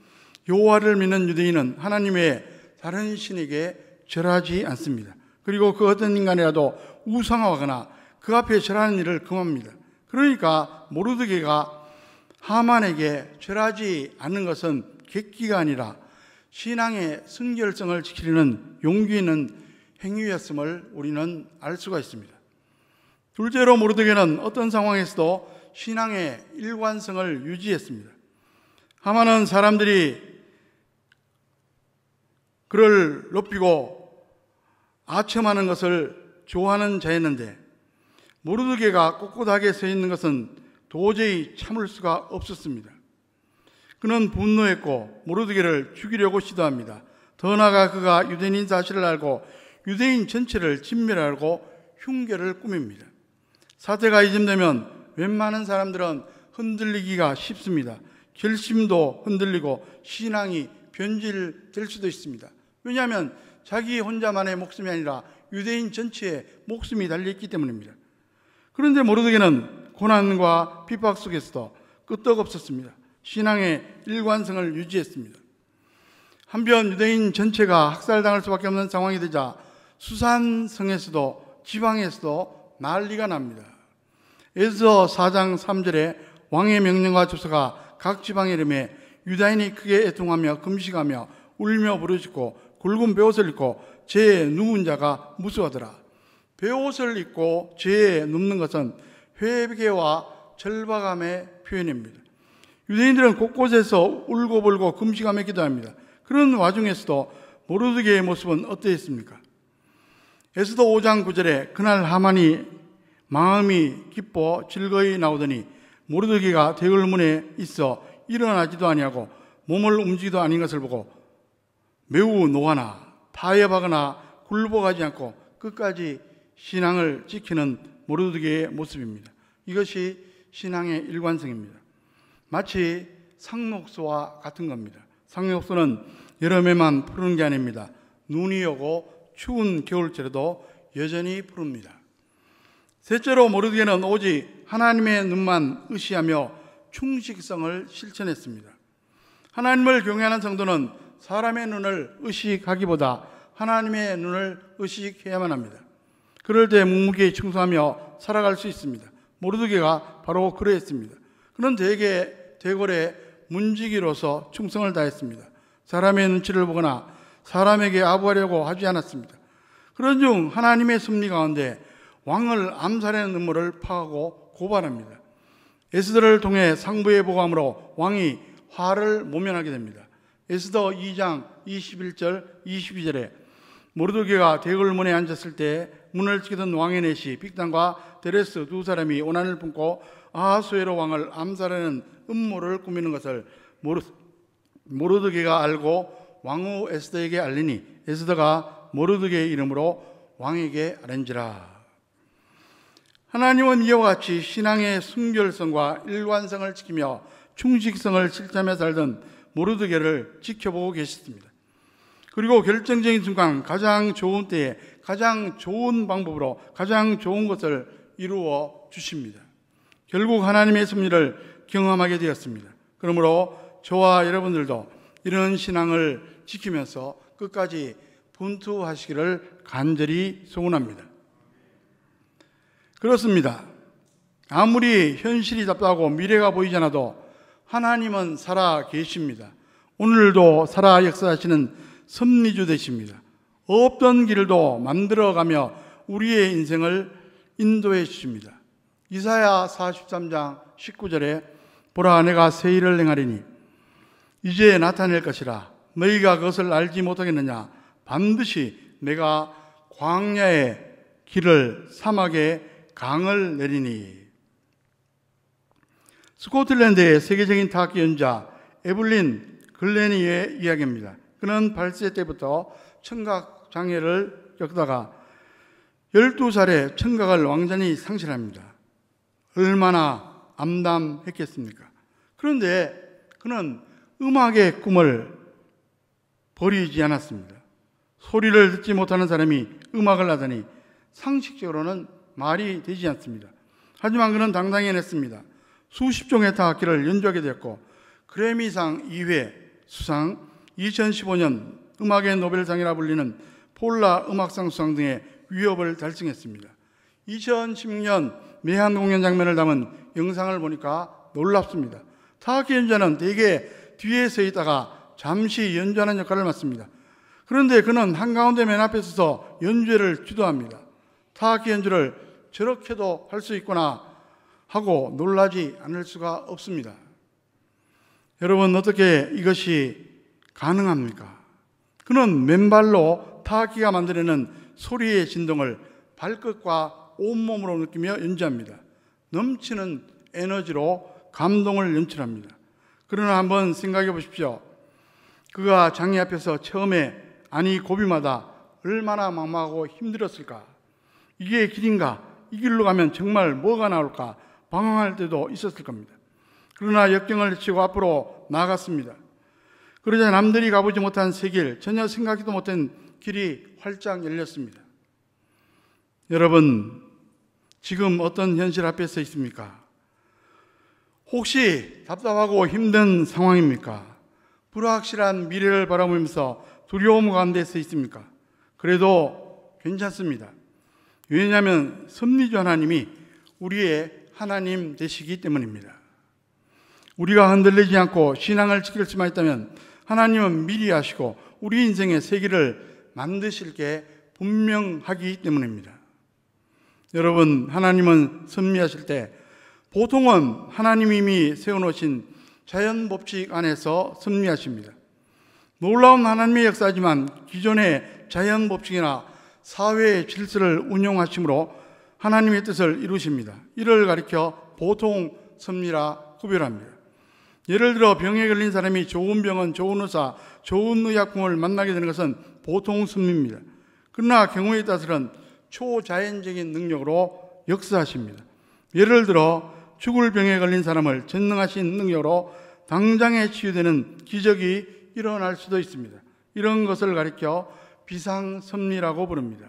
여호와를 믿는 유대인은 하나님 외에 다른 신에게 절하지 않습니다. 그리고 그 어떤 인간이라도 우상화하거나 그 앞에 절하는 일을 금합니다. 그러니까 모르드게가 하만에게 절하지 않는 것은 객기가 아니라 신앙의 순결성을 지키려는 용기 있는 행위였음을 우리는 알 수가 있습니다. 둘째로 모르드게는 어떤 상황에서도 신앙의 일관성을 유지했습니다. 하만은 사람들이 그를 높이고 아첨하는 것을 좋아하는 자였는데 모르드게가 꼿꼿하게 서 있는 것은 도저히 참을 수가 없었습니다. 그는 분노했고 모르드게를 죽이려고 시도합니다. 더 나아가 그가 유대인인 사실을 알고 유대인 전체를 진멸하고 흉계를 꾸밉니다. 사태가 이쯤되면 웬만한 사람들은 흔들리기가 쉽습니다. 결심도 흔들리고 신앙이 변질될 수도 있습니다. 왜냐하면 자기 혼자만의 목숨이 아니라 유대인 전체의 목숨이 달려있기 때문입니다. 그런데 모르드게는 고난과 핍박 속에서도 끄떡없었습니다. 신앙의 일관성을 유지했습니다. 한편 유대인 전체가 학살당할 수밖에 없는 상황이 되자 수산성에서도 지방에서도 난리가 납니다. 에스더 4장 3절에 왕의 명령과 조서가 각 지방에 이르매 유다인이 크게 애통하며 금식하며 울며 부르짖고 굵은 베옷을 입고 죄에 누운 자가 무수하더라. 베옷을 입고 죄에 눕는 것은 회개와 절박함의 표현입니다. 유대인들은 곳곳에서 울고불고 금식하며 기도합니다. 그런 와중에서도 모르드게의 모습은 어떠했습니까? 에스더 5장 9절에 그날 하만이 마음이 기뻐 즐거이 나오더니 모르드게가 대궐문에 있어 일어나지도 아니하고 몸을 움직이도 아닌 것을 보고 매우 노하나 타협하거나 굴복하지 않고 끝까지 신앙을 지키는 모르드게의 모습입니다. 이것이 신앙의 일관성입니다. 마치 상록수와 같은 겁니다. 상록수는 여름에만 푸른 게 아닙니다. 눈이 오고 추운 겨울철에도 여전히 푸릅니다. 셋째로 모르드게는 오직 하나님의 눈만 의시하며 충직성을 실천했습니다. 하나님을 경외하는 성도는 사람의 눈을 의식하기보다 하나님의 눈을 의식해야만 합니다. 그럴 때 묵묵히 충성하며 살아갈 수 있습니다. 모르드게가 바로 그러했습니다. 그는 대궐의 문지기로서 충성을 다했습니다. 사람의 눈치를 보거나 사람에게 아부하려고 하지 않았습니다. 그런 중 하나님의 섭리 가운데 왕을 암살하는 음모를 파하고 고발합니다. 에스더를 통해 상부에 보고함으로 왕이 화를 모면하게 됩니다. 에스더 2장 21절 22절에 모르드게가 대궐문에 앉았을 때 문을 지키던 왕의 내시 빅단과 데레스 두 사람이 원한을 품고 아하수에로 왕을 암살하는 음모를 꾸미는 것을 모르드게가 알고 왕후 에스더에게 알리니 에스더가 모르드게의 이름으로 왕에게 아뢰니라. 하나님은 이와 같이 신앙의 순결성과 일관성을 지키며 충직성을 실천하며 살던 모르드게를 지켜보고 계셨습니다. 그리고 결정적인 순간 가장 좋은 때에 가장 좋은 방법으로 가장 좋은 것을 이루어 주십니다. 결국 하나님의 섭리를 경험하게 되었습니다. 그러므로 저와 여러분들도 이런 신앙을 지키면서 끝까지 분투하시기를 간절히 소원합니다. 그렇습니다. 아무리 현실이 답답하고 미래가 보이지 않아도 하나님은 살아 계십니다. 오늘도 살아 역사하시는 섭리주 되십니다. 없던 길도 만들어가며 우리의 인생을 인도해 주십니다. 이사야 43장 19절에 보라 내가 새 일을 행하리니 이제 나타낼 것이라 너희가 그것을 알지 못하겠느냐 반드시 내가 광야의 길을 사막에 강을 내리니. 스코틀랜드의 세계적인 타악기 연주자 에블린 글래니의 이야기입니다. 그는 8세 때부터 청각 장애를 겪다가 12살에 청각을 완전히 상실합니다. 얼마나 암담했겠습니까? 그런데 그는 음악의 꿈을 버리지 않았습니다. 소리를 듣지 못하는 사람이 음악을 하다니 상식적으로는 말이 되지 않습니다. 하지만 그는 당당히 해냈습니다. 수십 종의 타악기를 연주하게 되었고 그래미상 2회 수상, 2015년 음악의 노벨상이라 불리는 폴라 음악상 수상 등의 위협을 달성했습니다. 2016년 내한 공연 장면을 담은 영상을 보니까 놀랍습니다. 타악기 연주자는 대개 뒤에 서 있다가 잠시 연주하는 역할을 맡습니다. 그런데 그는 한가운데 맨 앞에 서서 연주회를 주도합니다. 타악기 연주를 저렇게도 할 수 있구나 하고 놀라지 않을 수가 없습니다. 여러분, 어떻게 이것이 가능합니까? 그는 맨발로 타악기가 만들어내는 소리의 진동을 발끝과 온몸으로 느끼며 연주합니다. 넘치는 에너지로 감동을 연출합니다. 그러나 한번 생각해 보십시오. 그가 장애 앞에서 처음에 아니 고비마다 얼마나 막막하고 힘들었을까? 이게 길인가? 이 길로 가면 정말 뭐가 나올까? 방황할 때도 있었을 겁니다. 그러나 역경을 헤치고 앞으로 나아갔습니다. 그러자 남들이 가보지 못한 새 길, 전혀 생각지도 못한 길이 활짝 열렸습니다. 여러분, 지금 어떤 현실 앞에 서 있습니까? 혹시 답답하고 힘든 상황입니까? 불확실한 미래를 바라보면서 두려움 가운데 서 있습니까? 그래도 괜찮습니다. 왜냐하면 섭리주 하나님이 우리의 하나님 되시기 때문입니다. 우리가 흔들리지 않고 신앙을 지킬 수만 있다면 하나님은 미리 아시고 우리 인생의 새 길을 만드실 게 분명하기 때문입니다. 여러분, 하나님은 섭리하실 때 보통은 하나님이 이미 세워놓으신 자연 법칙 안에서 섭리하십니다. 놀라운 하나님의 역사지만 기존의 자연 법칙이나 사회의 질서를 운용하심으로 하나님의 뜻을 이루십니다. 이를 가리켜 보통 섭리라 구별합니다. 예를 들어 병에 걸린 사람이 좋은 병원, 좋은 의사, 좋은 의약품을 만나게 되는 것은 보통 섭리입니다. 그러나 경우에 따라서는 초자연적인 능력으로 역사하십니다. 예를 들어 죽을 병에 걸린 사람을 전능하신 능력으로 당장에 치유되는 기적이 일어날 수도 있습니다. 이런 것을 가리켜 비상섭리라고 부릅니다.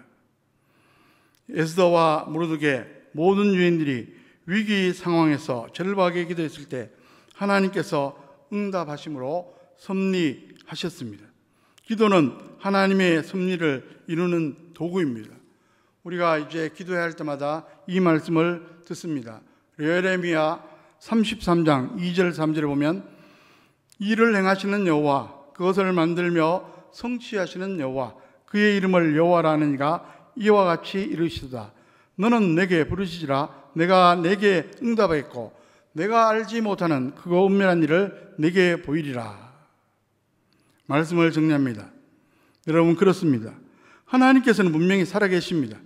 에스더와 모르드게 모든 유인들이 위기 상황에서 절박하게 기도했을 때 하나님께서 응답하심으로 섭리하셨습니다. 기도는 하나님의 섭리를 이루는 도구입니다. 우리가 이제 기도해야 할 때마다 이 말씀을 듣습니다. 예레미야 33장 2절 3절에 보면 일을 행하시는 여호와, 그것을 만들며 성취하시는 여호와, 그의 이름을 여호와라 하느니가 이와 같이 이르시도다. 너는 내게 부르시지라. 내가 내게 응답하겠고 내가 알지 못하는 그거 은밀한 일을 내게 보이리라. 말씀을 정리합니다. 여러분, 그렇습니다. 하나님께서는 분명히 살아계십니다.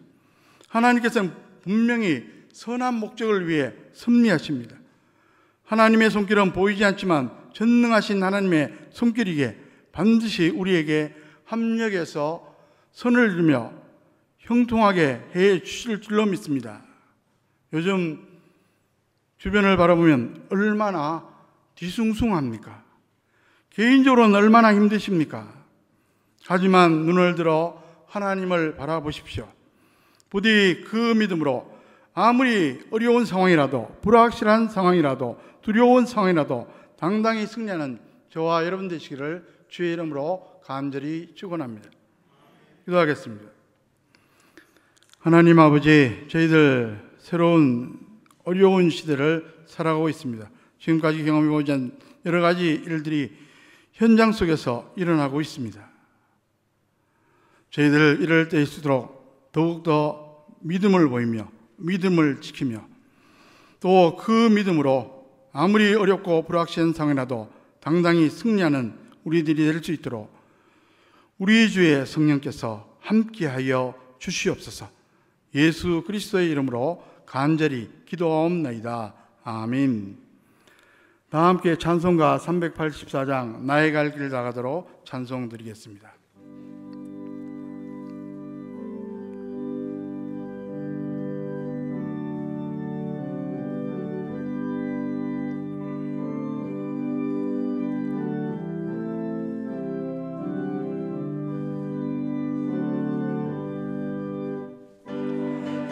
하나님께서는 분명히 선한 목적을 위해 섭리하십니다. 하나님의 손길은 보이지 않지만 전능하신 하나님의 손길이기에 반드시 우리에게 합력해서 선을 이루며 형통하게 해 주실 줄로 믿습니다. 요즘 주변을 바라보면 얼마나 뒤숭숭합니까? 개인적으로는 얼마나 힘드십니까? 하지만 눈을 들어 하나님을 바라보십시오. 부디 그 믿음으로 아무리 어려운 상황이라도, 불확실한 상황이라도, 두려운 상황이라도 당당히 승리하는 저와 여러분 되시기를 주의 이름으로 간절히 축원합니다. 기도하겠습니다. 하나님 아버지, 저희들 새로운 어려운 시대를 살아가고 있습니다. 지금까지 경험해보지 않은 여러 가지 일들이 현장 속에서 일어나고 있습니다. 저희들 이럴 때일수록 더욱더 믿음을 보이며 믿음을 지키며 또 그 믿음으로 아무리 어렵고 불확실한 상황이라도 당당히 승리하는 우리들이 될 수 있도록 우리 주의 성령께서 함께하여 주시옵소서. 예수 그리스도의 이름으로 간절히 기도하옵나이다. 아멘. 다 함께 찬송가 384장 나의 갈 길 나가도록 찬송 드리겠습니다.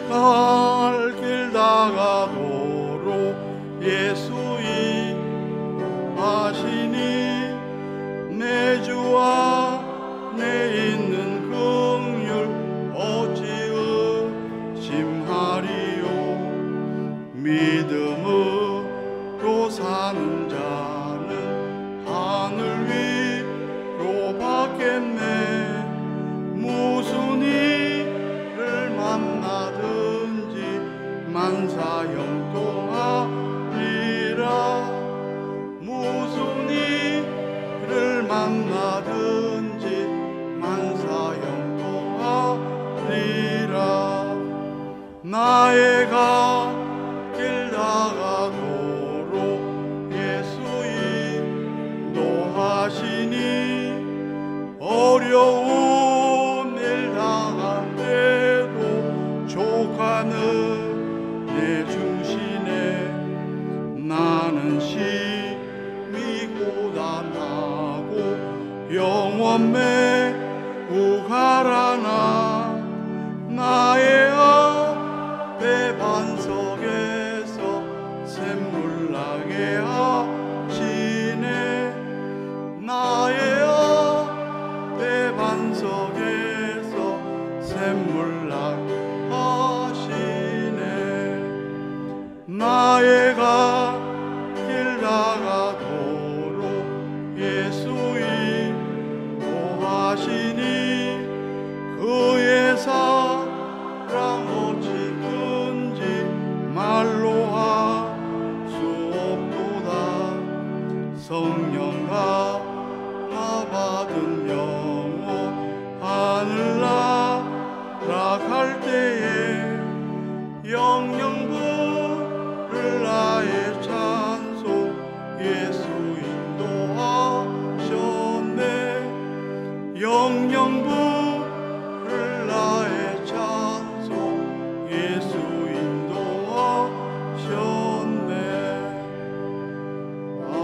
갈 길 나가도록 예수이 하시니 내 주와 내 있는 긍휼 어찌 의심하리요. 믿음으로 사는 자는 하늘 위로 받겠네. 무슨 일을 만나든지 만사형통하리라. 무슨 일을 만나든지 만사형통하리라. 나의 갈 길 나가도록 예수 인도하시니 어려운 일 당한 때도 족하는 내 중심에 나는 심히 고단하고 영원 매우 가라나. 나의 앞에 반석에서 샘물 나게 하시네. 나의 앞에 반석에서 샘물 나게 하시네. 나의 갈 길 나가도록 예수 인도하시니 그의 사랑 어찌 큰지 말로 할 수 없도다. 성령과 나 받은 영혼 하늘 날아갈 때에 영영 부를 나의 찬송 예수 인도하셨네. 영영 부를 나의 찬송 예수 인도하셨네. 아멘.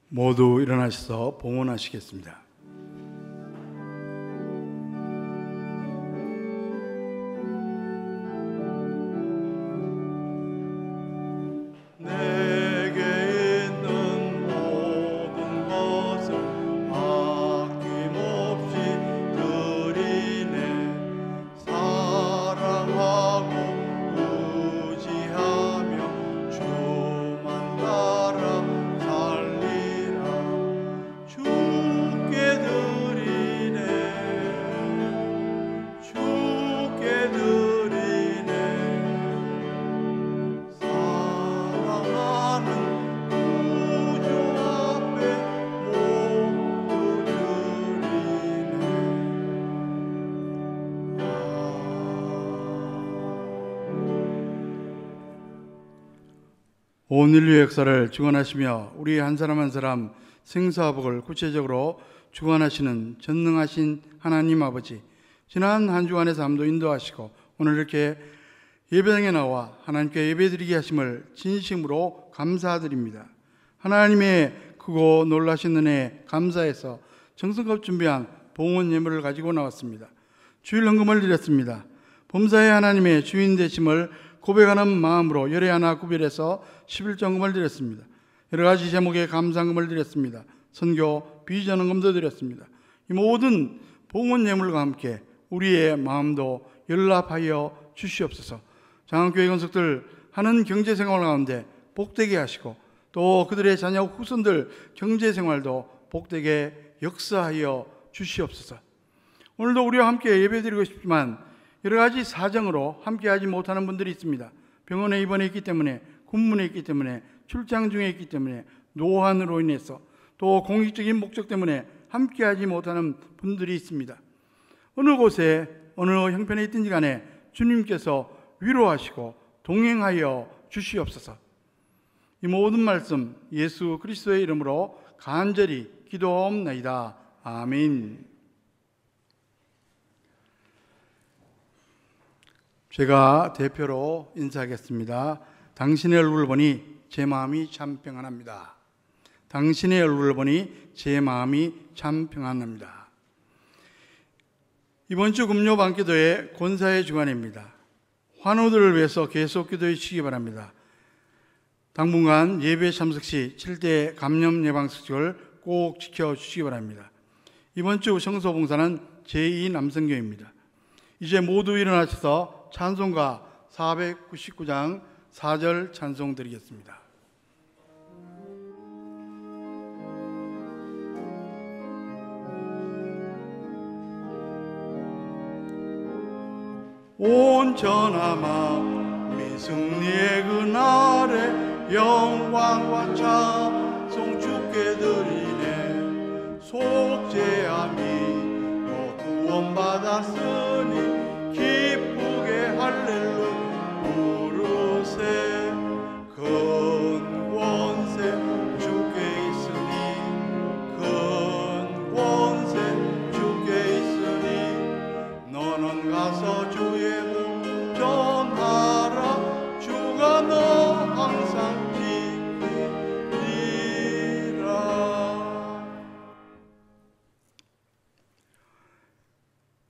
모두 일어나셔서 봉헌하시겠습니다. 내게 있는 모든 것을 아낌없이 드리네. 사랑하고 의지하며 주만 따라 살리라. 주께 온 인류의 역사를 주관하시며 우리 한 사람 한 사람 생사복을 구체적으로 주관하시는 전능하신 하나님 아버지, 지난 한 주간의 삶도 인도하시고 오늘 이렇게 예배당에 나와 하나님께 예배드리게 하심을 진심으로 감사드립니다. 하나님의 크고 놀라신 은혜에 감사해서 정성껏 준비한 봉헌 예물을 가지고 나왔습니다. 주일 헌금을 드렸습니다. 범사의 하나님의 주인 되심을 고백하는 마음으로 열애 하나 구별해서 11전금을 드렸습니다. 여러 가지 제목의 감사금을 드렸습니다. 선교, 비전 헌금도 드렸습니다. 이 모든 봉헌 예물과 함께 우리의 마음도 연락하여 주시옵소서. 장안교회 건석들 하는 경제생활 가운데 복되게 하시고 또 그들의 자녀 후손들 경제생활도 복되게 역사하여 주시옵소서. 오늘도 우리와 함께 예배드리고 싶지만 여러 가지 사정으로 함께하지 못하는 분들이 있습니다. 병원에 입원해 있기 때문에, 군문에 있기 때문에, 출장 중에 있기 때문에, 노환으로 인해서 또 공익적인 목적 때문에 함께하지 못하는 분들이 있습니다. 어느 곳에 어느 형편에 있든지 간에 주님께서 위로하시고 동행하여 주시옵소서. 이 모든 말씀 예수 그리스도의 이름으로 간절히 기도하옵나이다. 아멘. 제가 대표로 인사하겠습니다. 당신의 얼굴을 보니 제 마음이 참 평안합니다. 당신의 얼굴을 보니 제 마음이 참 평안합니다. 이번 주 금요 밤기도의 권사의 주간입니다. 환우들을 위해서 계속 기도해 주시기 바랍니다. 당분간 예배 참석 시 7대 감염 예방수칙을 꼭 지켜주시기 바랍니다. 이번 주 성소봉사는 제2남성교입니다. 이제 모두 일어나셔서 찬송가 499장 4절 찬송 드리겠습니다. 온전한 마음이 승리의 그날에 영광과 찬송 주께 드리네. 속죄함이 또 구원받았으니 기쁘게 할렐루야 부르세. 큰 권세 주께 있으니 큰 권세 주께 있으니 너는 가서 주의 복 전하라. 주가 너 항상 지키리라.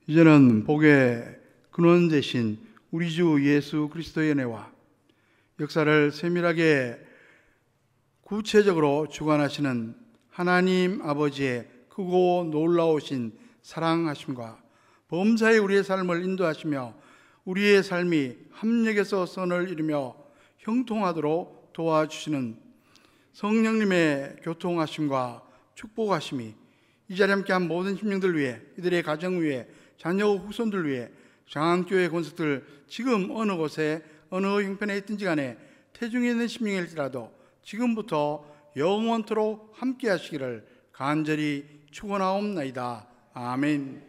이제는 복의 근원 되신 우리 주 예수 그리스도의 은혜와 역사를 세밀하게 구체적으로 주관하시는 하나님 아버지의 크고 놀라우신 사랑하심과 범사에 우리의 삶을 인도하시며 우리의 삶이 합력해서 선을 이루며 형통하도록 도와주시는 성령님의 교통하심과 축복하심이 이 자리에 함께한 모든 심령들 위해, 이들의 가정 위해, 자녀 후손들 위해, 장안교회 권속들 지금 어느 곳에 어느 형편에 있든지 간에 태중에 있는 심령일지라도 지금부터 영원토록 함께 하시기를 간절히 축원하옵나이다. 아멘.